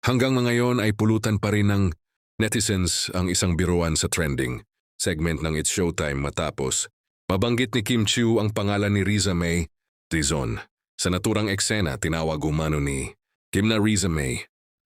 Hanggang ngayon ay pulutan pa rin ng netizens ang isang biruan sa trending segment ng It's Showtime matapos mabanggit ni Kim Chiu ang pangalan ni Riza May Dizon. Sa naturang eksena, tinawag umano ni Kim na Riza May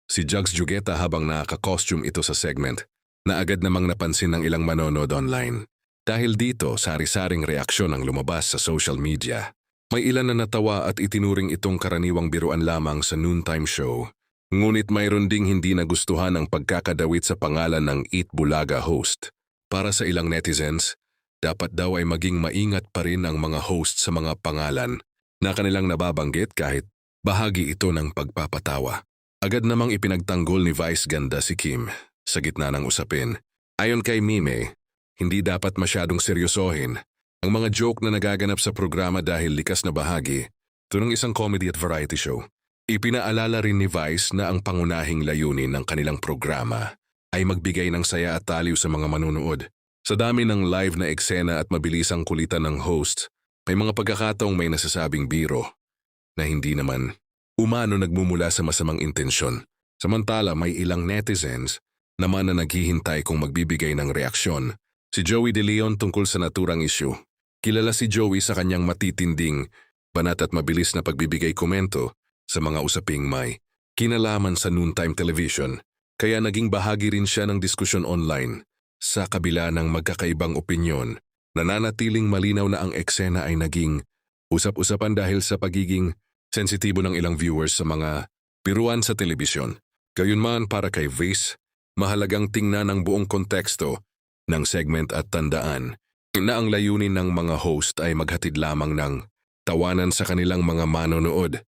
si Jugs Jugeta habang nakaka-costume ito sa segment na agad namang napansin ng ilang manonood online. Dahil dito, sari-saring reaksyon ang lumabas sa social media. May ilan na natawa at itinuring itong karaniwang biruan lamang sa noontime show. Ngunit mayroon ding hindi nagustuhan ang pagkakadawit sa pangalan ng Eat Bulaga host. Para sa ilang netizens, dapat daw ay maging maingat pa rin ang mga host sa mga pangalan na kanilang nababanggit kahit bahagi ito ng pagpapatawa. Agad namang ipinagtanggol ni Vice Ganda si Kim sa gitna ng usapin. Ayon kay Mime, hindi dapat masyadong seryosohin ang mga joke na nagaganap sa programa dahil likas na bahagi ito ng isang comedy at variety show. Ipinaalala rin ni Vice na ang pangunahing layunin ng kanilang programa ay magbigay ng saya at taliw sa mga manunood. Sa dami ng live na eksena at mabilisang kulitan ng host, may mga pagkakataong may nasasabing biro na hindi naman umano nagmumula sa masamang intensyon. Samantala may ilang netizens naman na naghihintay kung magbibigay ng reaksyon. Si Joey De Leon tungkol sa naturang issue. Kilala si Joey sa kanyang matitinding, banat at mabilis na pagbibigay komento sa mga usaping may kinalaman sa noontime television, kaya naging bahagi rin siya ng diskusyon online. Sa kabila ng magkakaibang opinyon, nananatiling malinaw na ang eksena ay naging usap-usapan dahil sa pagiging sensitibo ng ilang viewers sa mga biruan sa telebisyon. Gayunman para kay Vice, mahalagang tingnan ang buong konteksto ng segment at tandaan na ang layunin ng mga host ay maghatid lamang ng tawanan sa kanilang mga manonood.